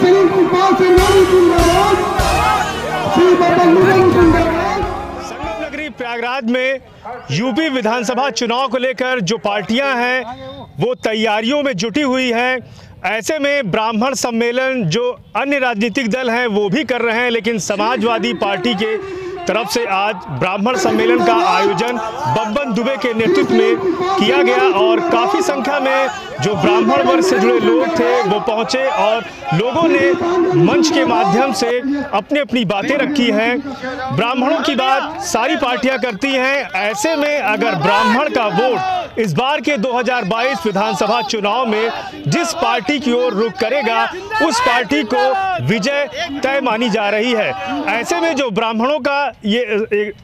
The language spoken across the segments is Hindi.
संगम नगरी प्रयागराज में यूपी विधानसभा चुनाव को लेकर जो पार्टियां हैं वो तैयारियों में जुटी हुई है। ऐसे में ब्राह्मण सम्मेलन जो अन्य राजनीतिक दल हैं वो भी कर रहे हैं, लेकिन समाजवादी पार्टी के तरफ से आज ब्राह्मण सम्मेलन का आयोजन बब्बन दुबे के नेतृत्व में किया गया और काफ़ी संख्या में जो ब्राह्मण वर्ग से जुड़े लोग थे वो पहुंचे और लोगों ने मंच के माध्यम से अपनी अपनी बातें रखी हैं। ब्राह्मणों की बात सारी पार्टियां करती हैं। ऐसे में अगर ब्राह्मण का वोट इस बार के 2022 विधानसभा चुनाव में जिस पार्टी की ओर रुख करेगा उस पार्टी को विजय तय मानी जा रही है। ऐसे में जो ब्राह्मणों का ये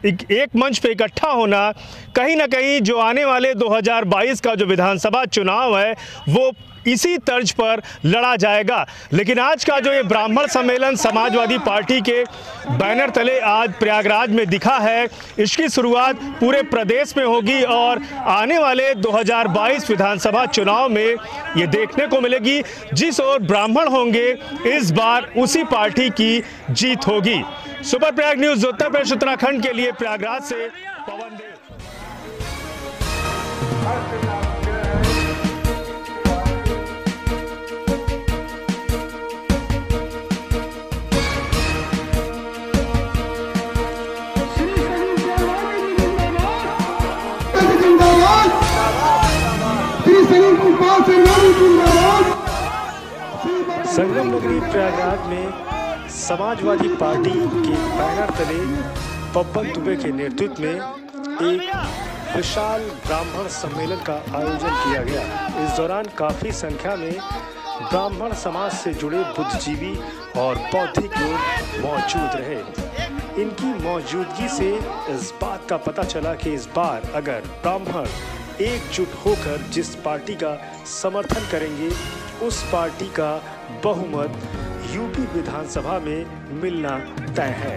एक मंच पे इकट्ठा होना कहीं ना कहीं जो आने वाले 2022 का जो विधानसभा चुनाव है वो इसी तर्ज पर लड़ा जाएगा। लेकिन आज का जो ये ब्राह्मण सम्मेलन समाजवादी पार्टी के बैनर तले आज प्रयागराज में दिखा है, इसकी शुरुआत पूरे प्रदेश में होगी और आने वाले 2022 विधानसभा चुनाव में ये देखने को मिलेगी जिस ओर ब्राह्मण होंगे इस बार उसी पार्टी की जीत होगी। सुपर प्रयाग न्यूज उत्तर प्रदेश उत्तराखंड के लिए प्रयागराज से पवन देव। संगम नगरी प्रयागराज में समाजवादी पार्टी के बैनर तले बब्बन दुबे के नेतृत्व में एक विशाल ब्राह्मण सम्मेलन का आयोजन किया गया। इस दौरान काफ़ी संख्या में ब्राह्मण समाज से जुड़े बुद्धिजीवी और बौद्धिक लोग मौजूद रहे। इनकी मौजूदगी से इस बात का पता चला कि इस बार अगर ब्राह्मण एकजुट होकर जिस पार्टी का समर्थन करेंगे उस पार्टी का बहुमत यूपी विधानसभा में मिलना तय है।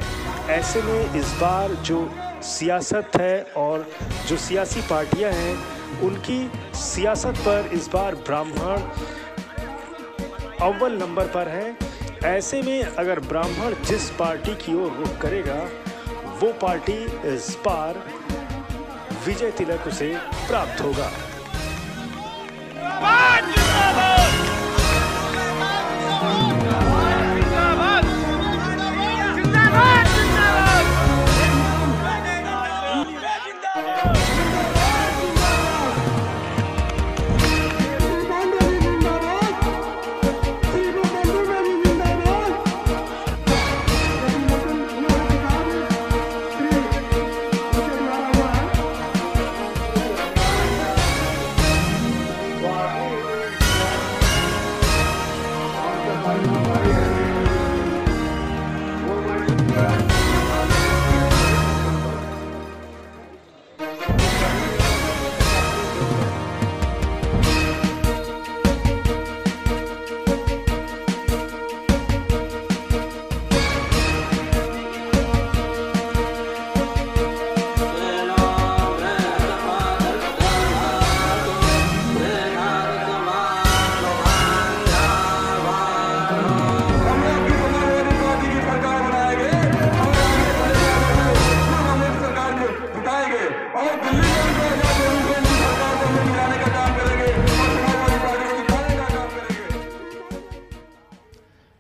ऐसे में इस बार जो सियासत है और जो सियासी पार्टियां हैं उनकी सियासत पर इस बार ब्राह्मण अव्वल नंबर पर है। ऐसे में अगर ब्राह्मण जिस पार्टी की ओर रुख करेगा वो पार्टी इस बार विजय तिलक उसे प्राप्त होगा।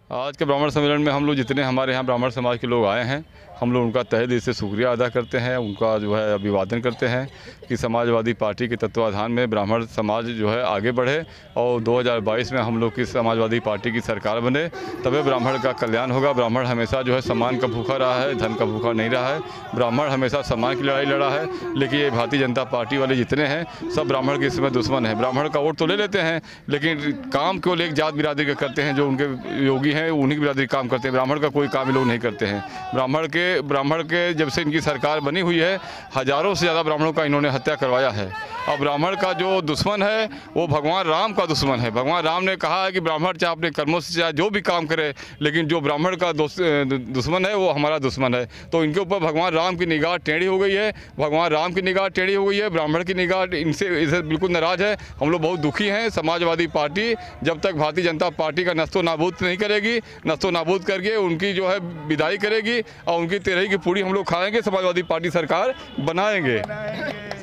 आज के ब्राह्मण सम्मेलन में हम लोग जितने हमारे यहाँ ब्राह्मण समाज के लोग आए हैं हम लोग उनका तहे दिल से शुक्रिया अदा करते हैं, उनका जो है अभिवादन करते हैं कि समाजवादी पार्टी के तत्वाधान में ब्राह्मण समाज जो है आगे बढ़े और 2022 में हम लोग की समाजवादी पार्टी की सरकार बने, तभी ब्राह्मण का कल्याण होगा। ब्राह्मण हमेशा जो है सम्मान का भूखा रहा है, धन का भूखा नहीं रहा है। ब्राह्मण हमेशा सम्मान की लड़ाई लड़ा है, लेकिन ये भारतीय जनता पार्टी वाले जितने हैं सब ब्राह्मण के इसमें दुश्मन हैं। ब्राह्मण का वोट तो ले लेते हैं लेकिन काम केवल एक जात बिरादरी का करते हैं, जो उनके योगी हैं उन्हीं की बिरादरी काम करते हैं। ब्राह्मण का कोई काम ये लोग नहीं करते हैं। ब्राह्मण के ब्राह्मण के जब से इनकी सरकार बनी हुई है हज़ारों से ज़्यादा ब्राह्मणों का इन्होंने हत्या करवाया है। और ब्राह्मण का जो दुश्मन है वो भगवान राम का दुश्मन है। भगवान राम ने कहा है कि ब्राह्मण चाहे अपने कर्मों से चाहे जो भी काम करे, लेकिन जो ब्राह्मण का दुश्मन है वो हमारा दुश्मन है। तो इनके ऊपर भगवान राम की निगाह टेढ़ी हो गई है, भगवान राम की निगाह टेढ़ी हो गई है, ब्राह्मण की निगाह इनसे बिल्कुल नाराज़ है। हम लोग बहुत दुखी हैं। समाजवादी पार्टी जब तक भारतीय जनता पार्टी का नस्तो नाबूद नहीं करेगी, नस्तो नाबूद करके उनकी जो है विदाई करेगी और उनकी तेरही की पूड़ी हम लोग खाएंगे, समाजवादी पार्टी सरकार बनाएंगे।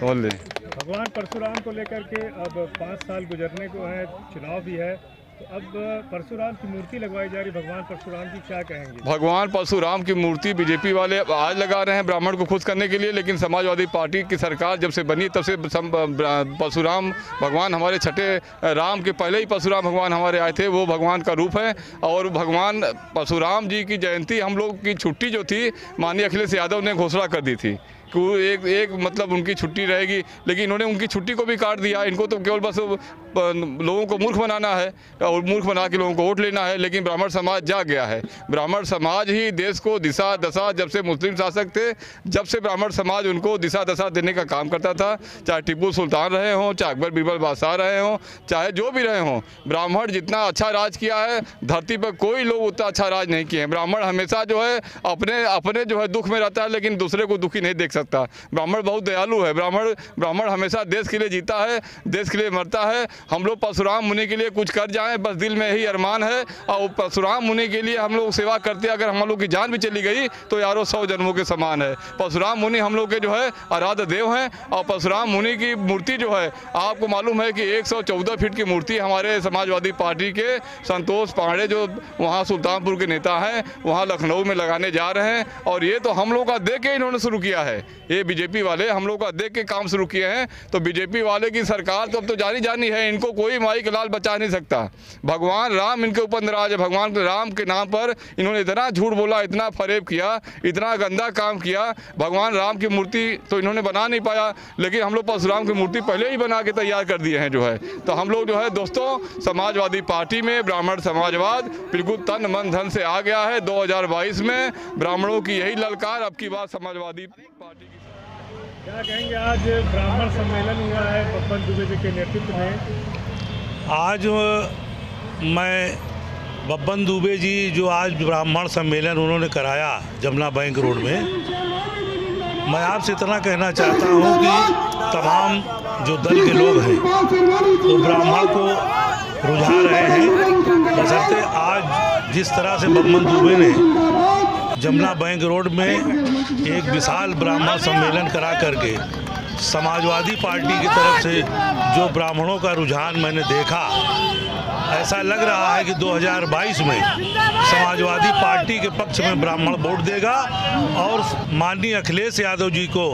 समझ लें। भगवान परशुराम को लेकर के अब 5 साल गुजरने को है, चुनाव भी है, तो अब परशुराम की मूर्ति लगवाई जा रही, भगवान परशुराम की क्या कहेंगे? भगवान परशुराम की मूर्ति बीजेपी वाले आज लगा रहे हैं ब्राह्मण को खुश करने के लिए, लेकिन समाजवादी पार्टी की सरकार जब से बनी तब से परशुराम भगवान हमारे छठे राम के पहले ही परशुराम भगवान हमारे आए थे, वो भगवान का रूप है। और भगवान परशुराम जी की जयंती हम लोग की छुट्टी जो थी माननीय अखिलेश यादव ने घोषणा कर दी थी कि एक मतलब उनकी छुट्टी रहेगी, लेकिन इन्होंने उनकी छुट्टी को भी काट दिया। इनको तो केवल बस लोगों को मूर्ख बनाना है और मूर्ख बना के लोगों को वोट लेना है। लेकिन ब्राह्मण समाज जाग गया है। ब्राह्मण समाज ही देश को दिशा दशा, जब से मुस्लिम शासक थे जब से ब्राह्मण समाज उनको दिशा दशा देने का काम करता था, चाहे टीपू सुल्तान रहे हों, चाहे अकबर बीरबल बादशाह रहे हों, चाहे जो भी रहे हों। ब्राह्मण जितना अच्छा राज किया है धरती पर कोई लोग उतना अच्छा राज नहीं किए हैं। ब्राह्मण हमेशा जो है अपने जो है दुख में रहता है, लेकिन दूसरे को दुखी नहीं देख सकता। ब्राह्मण बहुत दयालु है। ब्राह्मण हमेशा देश के लिए जीता है, देश के लिए मरता है। हम लोग परशुराम मुनि के लिए कुछ कर जाएं, बस दिल में यही अरमान है। और परशुराम मुनि के लिए हम लोग सेवा करते हैं। अगर हम लोग की जान भी चली गई तो यारों 100 जन्मों के समान है। परशुराम मुनि हम लोग के जो है आराध्य देव हैं। और परशुराम मुनि की मूर्ति जो है आपको मालूम है कि 114 फीट की मूर्ति हमारे समाजवादी पार्टी के संतोष पांडे जो वहाँ सुल्तानपुर के नेता हैं वहाँ लखनऊ में लगाने जा रहे हैं। और ये तो हम लोग का देख के इन्होंने शुरू किया है। ये बीजेपी वाले हम लोग का देख के काम शुरू किए हैं। तो बीजेपी वाले की सरकार तो अब तो जानी है, इनको कोई माई के लाल बचा नहीं सकता। भगवान राम इनके ऊपर नाराज है। भगवान राम के नाम पर इन्होंने इतना झूठ बोला, इतना फरेब किया, इतना गंदा काम किया। भगवान राम की मूर्ति तो इन्होंने बना नहीं पाया, लेकिन हम लोग परशुराम की मूर्ति पहले ही बना के तैयार कर दिए हैं जो है। तो हम लोग जो है दोस्तों समाजवादी पार्टी में ब्राह्मण समाजवाद बिल्कुल तन मन धन से आ गया है। 2022 में ब्राह्मणों की यही ललकार अब की बात समाजवादी पार्टी की। क्या कहेंगे, आज ब्राह्मण सम्मेलन हुआ है बब्बन दुबे जी के नेतृत्व में? आज मैं बब्बन दुबे जी जो आज ब्राह्मण सम्मेलन उन्होंने कराया जमुना बैंक रोड में, मैं आपसे इतना कहना चाहता हूं कि तमाम जो दल के लोग हैं वो ब्राह्मण को रुझा रहे हैं। बशर्ते आज जिस तरह से बब्बन दुबे ने जमुना बैंक रोड में एक विशाल ब्राह्मण सम्मेलन करा करके समाजवादी पार्टी की तरफ से जो ब्राह्मणों का रुझान मैंने देखा, ऐसा लग रहा है कि 2022 में समाजवादी पार्टी के पक्ष में ब्राह्मण वोट देगा और माननीय अखिलेश यादव जी को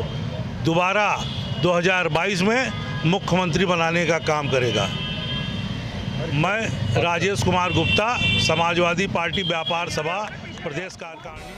दोबारा 2022 में मुख्यमंत्री बनाने का काम करेगा। मैं राजेश कुमार गुप्ता, समाजवादी पार्टी व्यापार सभा प्रदेश कार्यकारिणी।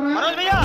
मनोज भैया